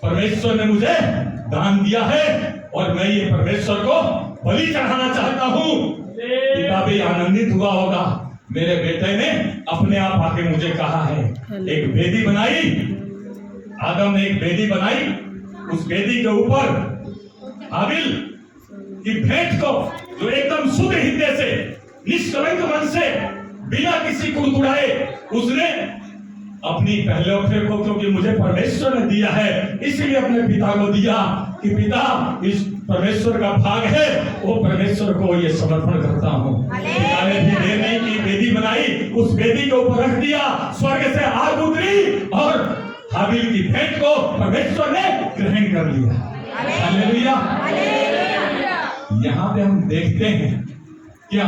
परमेश्वर ने मुझे दान दिया है और मैं ये परमेश्वर को बलि चढ़ाना चाहता हूँ। पिता भी आनंदित हुआ होगा, मेरे बेटे ने अपने आप आके मुझे कहा है। एक वेदी बनाई, आदम ने एक वेदी बनाई, उस वेदी के ऊपर हाबिल की भेंट को, जो एकदम शुद्ध हृदय से, निष्कलंक मन से, बिना किसी कुड़कुड़ाए, उसने अपनी पहलौठे को, क्योंकि मुझे परमेश्वर ने दिया है इसलिए अपने पिता को दिया कि पिता इस परमेश्वर का भाग है, वो परमेश्वर को ये समर्पण करता हूँ। पिता ने भी देर नहीं की, वेदी बनाई, उस वेदी के ऊपर रख दिया, स्वर्ग से आग उतरी और हाबिल की भेंट को परमेश्वर ने ग्रहण कर लिया। हालेलुया। यहाँ पे हम देखते हैं क्या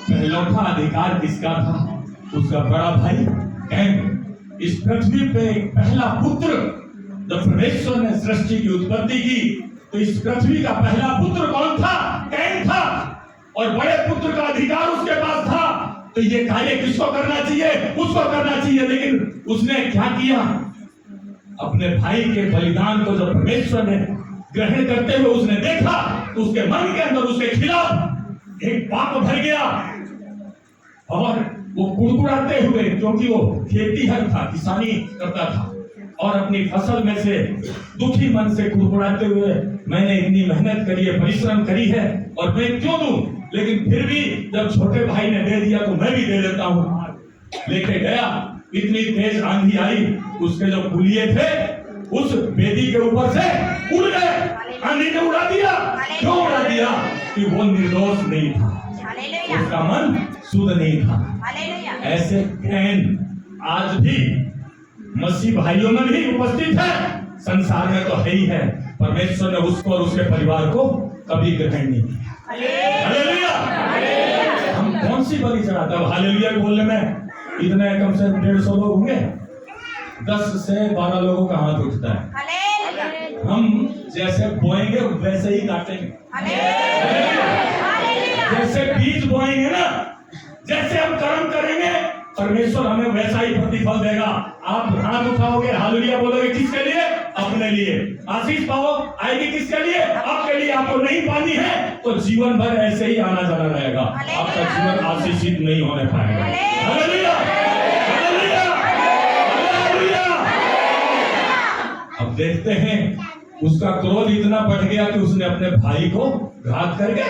पहलौठा अधिकार किसका था? उसका बड़ा भाई कैन। इस पृथ्वी पे पहला पुत्र, जब परमेश्वर ने सृष्टि की उत्पत्ति की तो इस पृथ्वी का पहला पुत्र कौन था? कैन था। और बड़े पुत्र का अधिकार उसके पास था, तो ये कार्य किसको करना चाहिए? उसको करना चाहिए। लेकिन उसने क्या किया? अपने भाई के बलिदान को जब परमेश्वर ने ग्रहण करते हुए उसने देखा तो उसके मन के अंदर उसके खिलाफ एक पाप भर गया और वो कुड़कुड़ाते हुए, क्योंकि वो खेतीहर था, किसानी करता था, और अपनी फसल में से दुखी मन से कुड़कुड़ाते हुए, मैंने इतनी मेहनत करी है, परिश्रम करी है और मैं क्यों दूं? लेकिन फिर भी जब छोटे भाई ने दे दिया तो मैं भी दे देता हूं। लेके गया, इतनी तेज आंधी आई, उसके जो पुलिये थे उस वेदी के ऊपर से उड़ गए। आंधी ने उड़ा दिया। क्यों उड़ा दिया? कि वो निर्दोष नहीं था, उसका मन शुद्ध नहीं था। ऐसे कैन आज भी मसीह भाइयों में भी उपस्थित है, संसार में तो है ही है। परमेश्वर ने उसको और उसके परिवार को कभी ग्रहण नहीं किया। हालेलुया। हम कौन सी बलि चढ़ाते हैं? हालेलुया बोलने में इतने कम से 150 लोग होंगे, 10 से 12 लोगों का हाथ उठता है। हम जैसे बोएंगे वैसे ही काटेंगे। जैसे बीज बोएंगे ना, जैसे हम कर्म करेंगे, परमेश्वर हमें वैसा ही प्रतिफल देगा। आप हाथ उठाओगे, हालेलुया बोलोगे, किसके लिए? अपने लिए। आशीष पाओ आएगी किसके लिए? आपके लिए। आपको नहीं पानी है तो जीवन भर ऐसे ही आना जाना रहेगा, आपका जीवन आशीषित नहीं होने पाएगा। Hallelujah, hallelujah, hallelujah. अब देखते हैं, उसका क्रोध इतना बढ़ गया कि उसने अपने भाई को घात करके